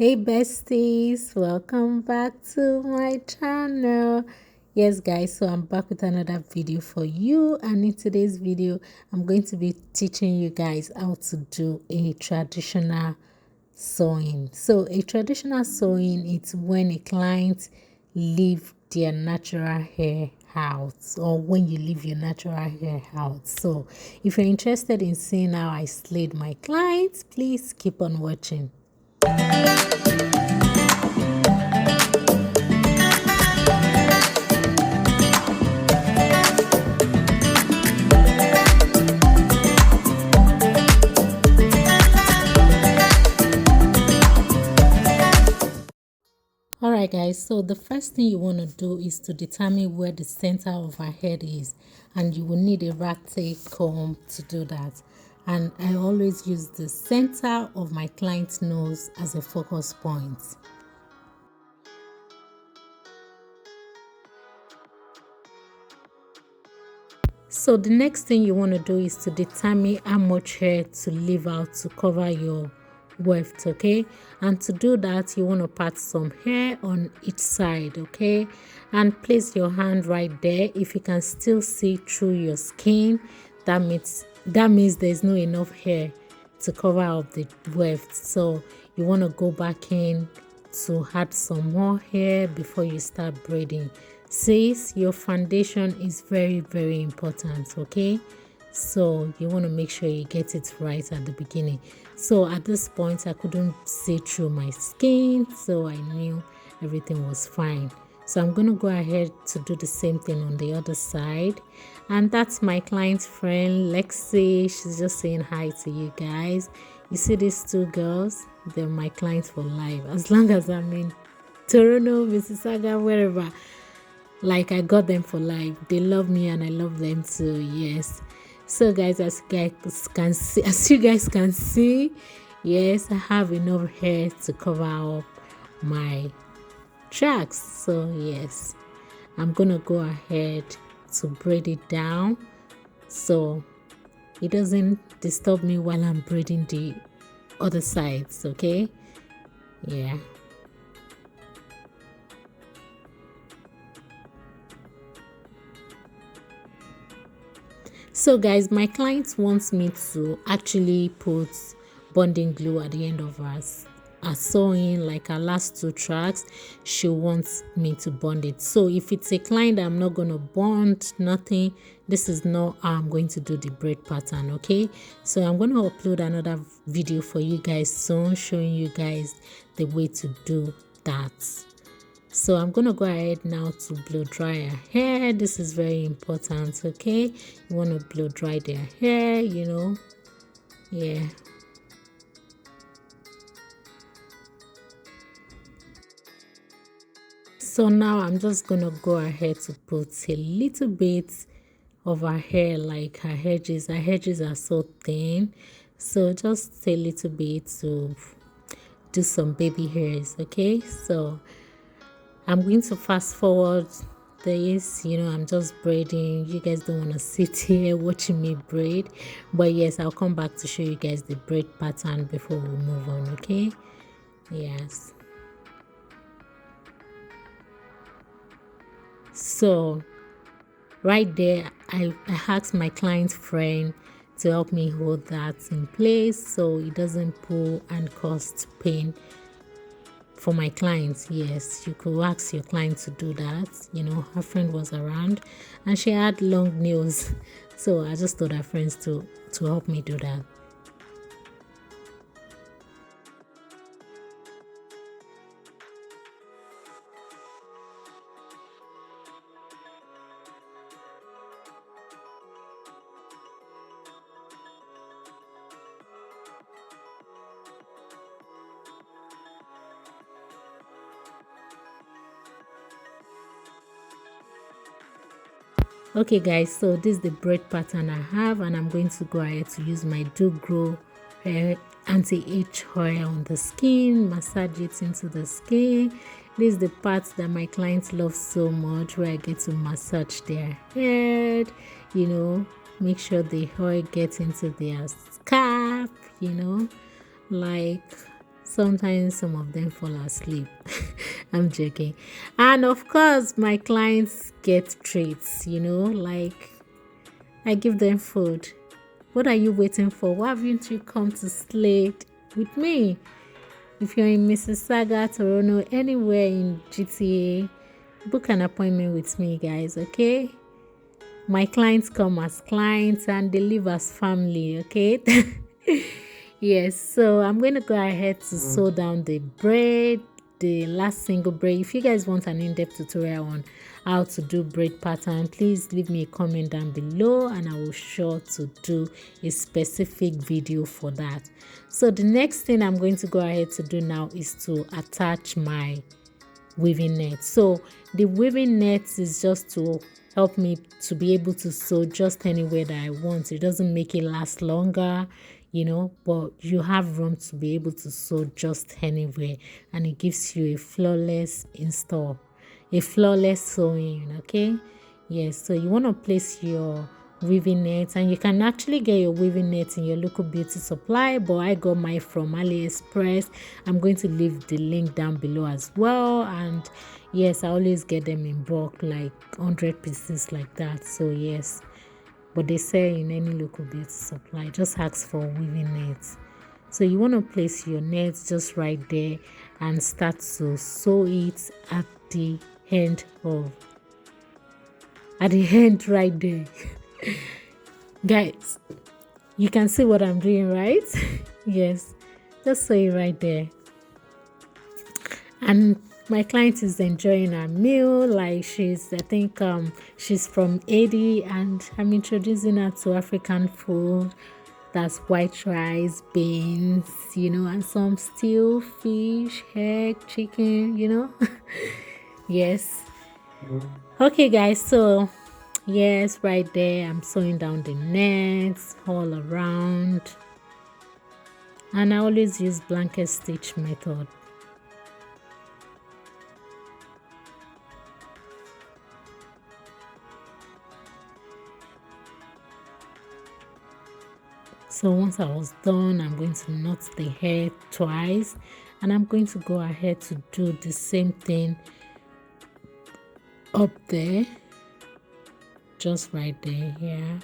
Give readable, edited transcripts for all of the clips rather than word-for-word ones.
Hey besties, welcome back to my channel. Yes guys, so I'm back with another video for you, and in today's video I'm going to be teaching you guys how to do a traditional sewing. So a traditional sewing is when a client leave their natural hair out, or when you leave your natural hair out. So if you're interested in seeing how I slayed my clients, please keep on watching. Alright guys, so the first thing you want to do is to determine where the center of our head is, and you will need a rat tail comb to do that. And I always use the center of my client's nose as a focus point. So the next thing you want to do is to determine how much hair to leave out to cover your weft, okay? And to do that, you want to part some hair on each side, okay? And place your hand right there. If you can still see through your skin, that means there's not enough hair to cover up the weft. So you want to go back in to add some more hair before you start braiding. Says your foundation is very important, okay? So you want to make sure you get it right at the beginning. So at this point I couldn't see through my skin, so I knew everything was fine. So I'm going to go ahead to do the same thing on the other side. And that's my client's friend Lexi. She's just saying hi to you guys. You see these two girls, they're my clients for life. As long as I'm in Toronto, Mississauga, wherever, like I got them for life. They love me and I love them too. Yes. So guys, as you guys can see, yes, I have enough hair to cover up my tracks. So yes, I'm gonna go ahead to braid it down so it doesn't disturb me while I'm braiding the other sides, okay? Yeah. So guys, my client wants me to actually put bonding glue at the end of our sewing, like our last two tracks. She wants me to bond it. So if it's a client that I'm not going to bond nothing, this is not how I'm going to do the braid pattern, okay? So I'm going to upload another video for you guys soon, showing you guys the way to do that. So I'm gonna go ahead now to blow dry our hair. This is very important, okay? You want to blow dry their hair, you know. Yeah. So now I'm just gonna go ahead to put a little bit of her hair, like her edges. Her edges are so thin, so just a little bit to do some baby hairs, okay? So I'm going to fast forward this, you know, I'm just braiding. You guys don't want to sit here watching me braid, but yes, I'll come back to show you guys the braid pattern before we move on, okay? Yes. So right there, I asked my client's friend to help me hold that in place so it doesn't pull and cause pain for my clients. Yes, you could ask your client to do that. You know, her friend was around and she had long nails, so I just told her friends to help me do that. Okay guys, so this is the braid pattern I have, and I'm going to go ahead to use my Do Grow anti-age oil on the skin, massage it into the skin. This is the part that my clients love so much, where I get to massage their head, you know, make sure the oil gets into their scalp, you know, like Sometimes some of them fall asleep. I'm joking. And of course, my clients get treats, like I give them food. What are you waiting for? Why haven't you come to Slade with me? If you're in Mississauga, Toronto, anywhere in GTA, book an appointment with me, guys, okay? My clients come as clients and they live as family, okay? Yes, so I'm going to go ahead to sew down the braid, the last single braid. If you guys want an in-depth tutorial on how to do braid pattern, please leave me a comment down below and I will sure to do a specific video for that. So the next thing I'm going to go ahead to do now is to attach my weaving net. So the weaving net is just to help me to be able to sew just anywhere that I want. It doesn't make it last longer, but you have room to be able to sew just anywhere, and it gives you a flawless install, a flawless sewing. Okay, yes. So you want to place your weaving net, and you can actually get your weaving net in your local beauty supply, but I got mine from AliExpress. I'm going to leave the link down below as well. And yes, I always get them in bulk, like 100 pieces like that. So yes, but they sell in any local beauty supply. Just ask for weaving nets. So you want to place your net just right there and start to sew it at the end right there. Guys, you can see what I'm doing, right? Yes, just sew it right there. And my client is enjoying her meal, like I think she's from Haiti, and I'm introducing her to African food. That's white rice, beans, and some stew, fish, egg, chicken, Yes. Okay, guys, so yes, right there, I'm sewing down the nets all around. And I always use blanket stitch method. So once I was done, I'm going to knot the hair twice, and I'm going to go ahead to do the same thing up there, just right there. Yeah.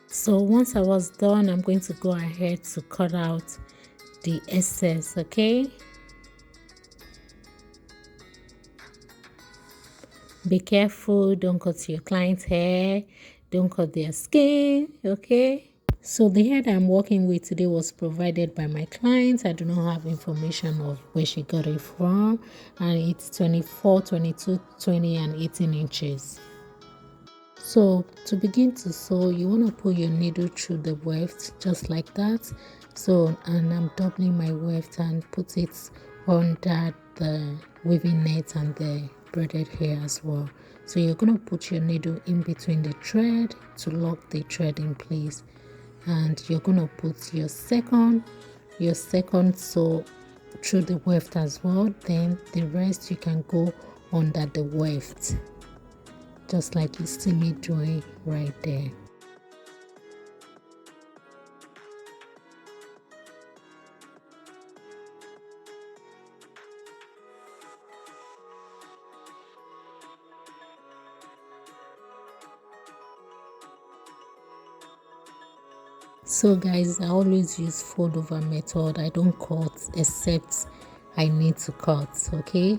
So once I was done, I'm going to go ahead to cut out the excess, okay? Be careful, don't cut your client's hair, don't cut their skin, okay? So the hair that I'm working with today was provided by my client. I do not have information of where she got it from, and it's 24, 22, 20, and 18 inches. So to begin to sew, you want to put your needle through the weft just like that. So, and I'm doubling my weft and put it under the weaving net and the braided hair as well. So you're going to put your needle in between the thread to lock the thread in place, and you're going to put your second sew through the weft as well. Then the rest you can go under the weft, just like you see me doing right there. So guys, I always use fold over method. I don't cut except I need to cut, okay?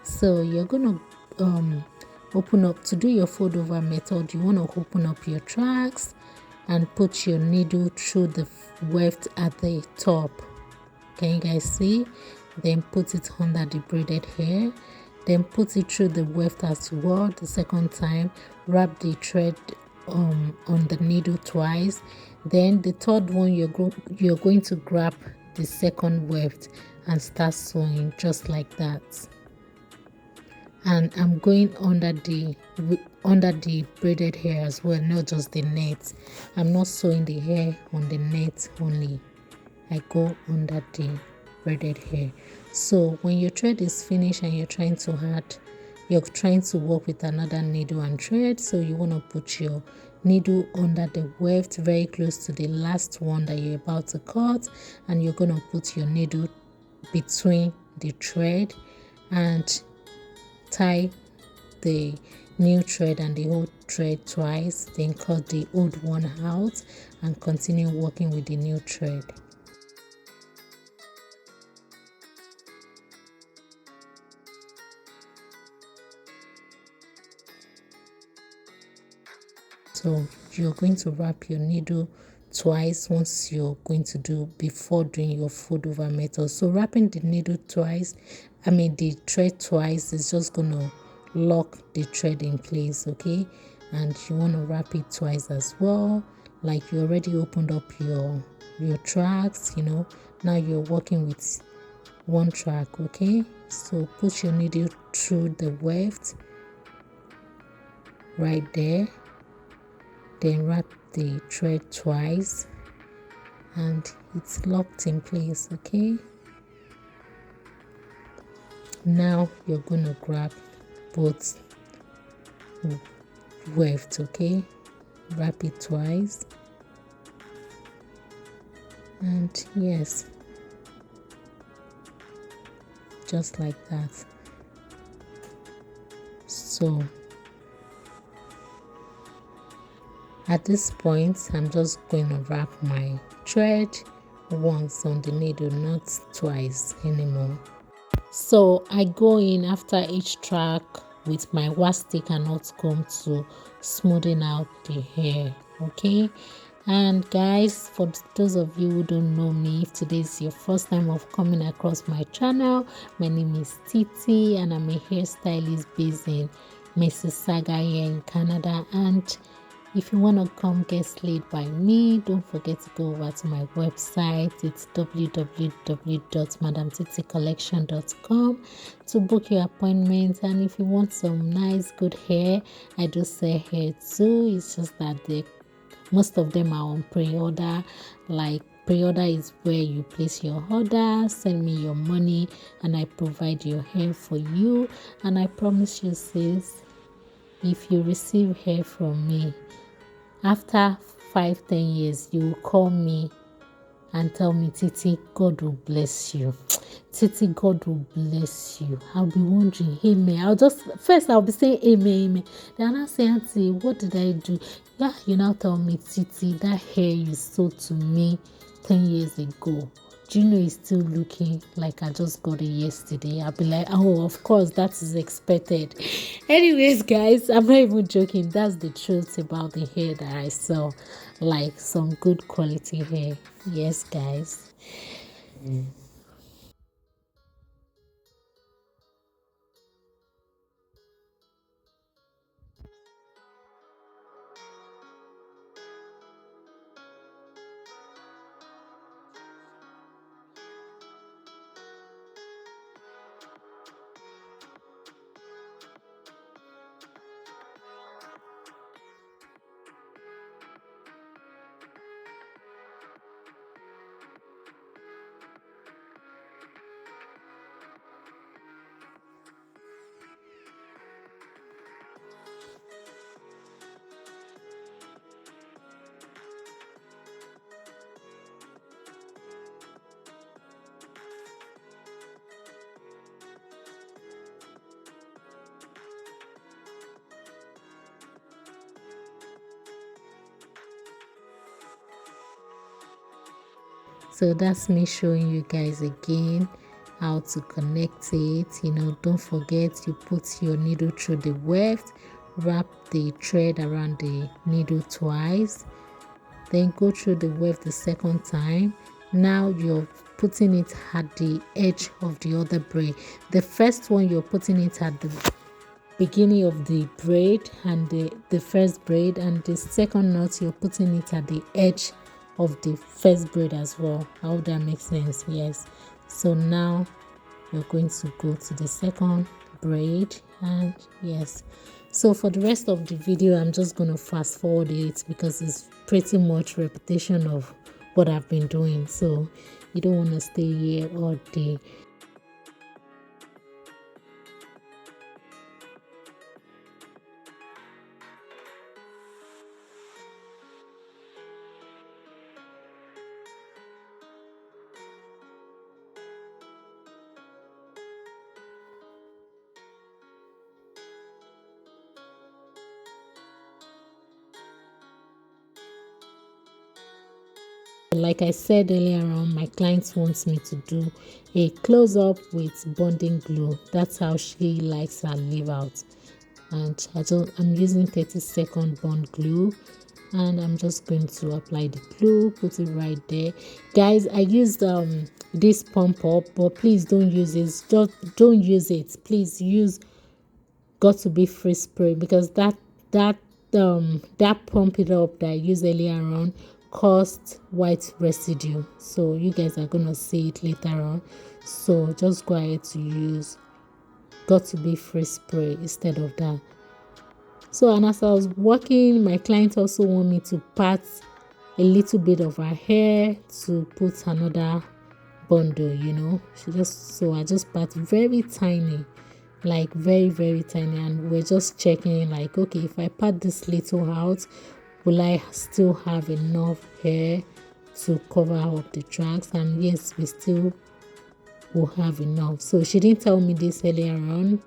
So you're gonna open up to do your fold over method. You want to open up your tracks and put your needle through the weft at the top. Can you guys see? Then put it under the braided hair. then put it through the weft as well the second time. Wrap the thread on the needle twice. Then the third one, you're going to grab the second weft and start sewing just like that. And I'm going under the braided hair as well, not just the net. I'm not sewing the hair on the net only. I go under the braided hair. So when your thread is finished and you're trying to work with another needle and thread, so you want to put your needle under the weft very close to the last one that you're about to cut, and you're going to put your needle between the thread and tie the new thread and the old thread twice, then cut the old one out and continue working with the new thread. So you're going to wrap your needle twice once you're going to do before doing your fold over method. So wrapping the needle twice, the thread twice is just gonna lock the thread in place, okay? And you want to wrap it twice as well, like you already opened up your tracks, now you're working with one track, okay? So put your needle through the weft right there, then wrap the thread twice and it's locked in place, okay? Now you're gonna grab both weft, okay? Wrap it twice and yes, just like that. So at this point, I'm just going to wrap my thread once on the needle, not twice anymore. So I go in after each track with my wax stick and knot comb to smoothen out the hair, okay? And guys, for those of you who don't know me, if today is your first time of coming across my channel, my name is Titi and I'm a hairstylist based in Mississauga here in Canada. And if you want to come get slayed by me, don't forget to go over to my website. It's www.madamtiticollection.com to book your appointment. And if you want some nice good hair, I do sell hair too. It's just that most of them are on pre-order. Like pre-order is where you place your order, send me your money, and I provide your hair for you. And I promise you, sis, if you receive hair from me, after 5-10 years, you will call me and tell me, Titi, God will bless you. Titi, God will bless you. I'll be wondering, amen. I'll be saying amen. Then I'll say, Auntie, what did I do? Yeah, you now tell me, Titi, that hair you sold to me 10 years ago, do you know it's still looking like I just got it yesterday? I'll be like, oh, of course, that is expected. Anyways, guys, I'm not even joking. That's the truth about the hair that I sell. Like some good quality hair. Yes, guys. So that's me showing you guys again how to connect it. Don't forget, you put your needle through the weft, wrap the thread around the needle twice, then go through the weft the second time. Now you're putting it at the edge of the other braid. The first one, you're putting it at the beginning of the braid and the first braid, and the second knot you're putting it at the edge of the first braid as well. I hope that makes sense. Yes. So now you're going to go to the second braid, and yes. So for the rest of the video, I'm just going to fast forward it because it's pretty much repetition of what I've been doing, so you don't want to stay here all day. Like I said earlier on, my client wants me to do a close-up with bonding glue. That's how she likes her leave out. And I'm using 30-second bond glue, and I'm just going to apply the glue, put it right there. Guys, I used this pump up, but please don't use it. Just don't use it. Please use Got to Be Free spray, because that pump it up that I used earlier on caused white residue, so you guys are gonna see it later on. So just go ahead to use Got to Be Free spray instead of that. So, and as I was working, my client also want me to part a little bit of her hair to put another bundle, you know. So I just part very tiny, like very, very tiny, and we're just checking, like, okay, if I part this little out, will I still have enough hair to cover up the tracks? And yes, we still will have enough. So she didn't tell me this earlier on,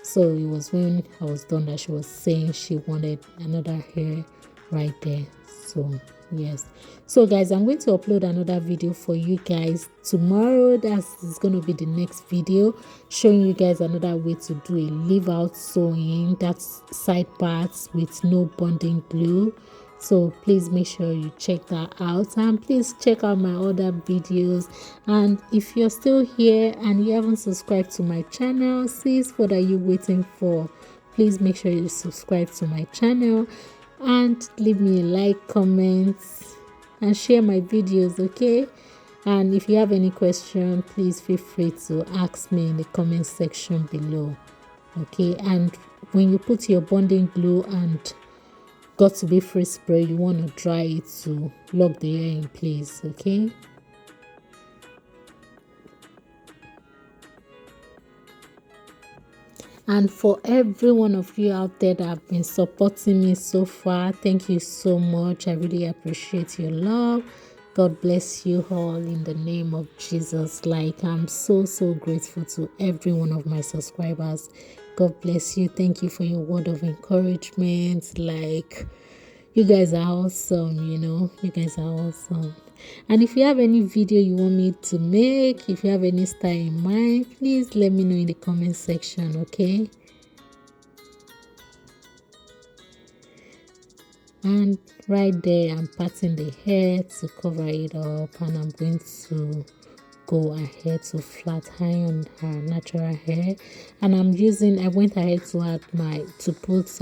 so it was when I was done that she was saying she wanted another hair right there. So yes. So guys, I'm going to upload another video for you guys tomorrow. That's going to be the next video, showing you guys another way to do a leave out sewing. That's side parts with no bonding glue. So please make sure you check that out, and please check out my other videos. And if you're still here and you haven't subscribed to my channel, sis, what are you waiting for? Please make sure you subscribe to my channel and leave me a like, comment, and share my videos, okay? And if you have any question, please feel free to ask me in the comment section below, okay? And when you put your bonding glue and Got to Be Free spray, you want to dry it to lock the hair in place, okay? And for every one of you out there that have been supporting me so far, thank you so much. I really appreciate your love. God bless you all in the name of Jesus. Like, I'm so grateful to every one of my subscribers. God bless you. Thank you for your word of encouragement. Like, you guys are awesome, you know. You guys are awesome. And if you have any video you want me to make, if you have any style in mind, please let me know in the comment section, okay? And right there, I'm parting the hair to cover it up, and I'm going to go ahead to flat iron her natural hair. And I went ahead to add put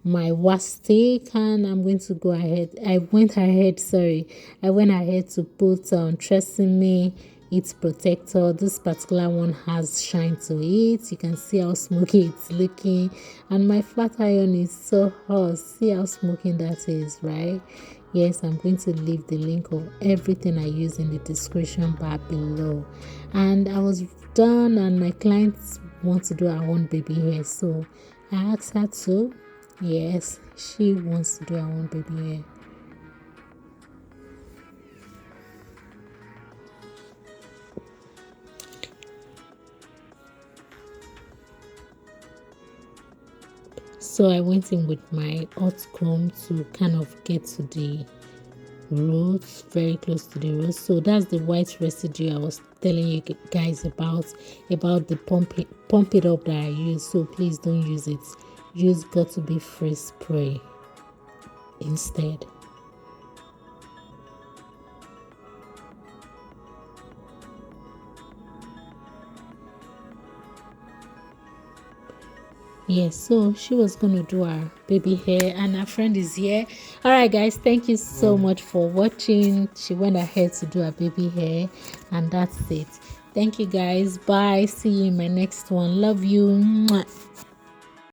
my wax stick, and I'm going to go ahead. I went ahead to put TRESSEMME Heat Protector. This particular one has shine to it. You can see how smoky it's looking, and my flat iron is so hot. See how smoky that is, right? Yes, I'm going to leave the link of everything I use in the description bar below. And I was done, and my clients want to do her own baby hair, so I asked her to. Yes, she wants to do her own baby hair. So I went in with my hot comb to kind of get to the roots, very close to the roots. So that's the white residue I was telling you guys about the pump it up that I use. So please don't use it. Use Got to Be Free spray instead. Yes, so she was gonna do our baby hair and our friend is here. All right guys, thank you so much for watching. She went ahead to do our baby hair and that's it. Thank you guys. Bye. See you in my next one. Love you. Mwah.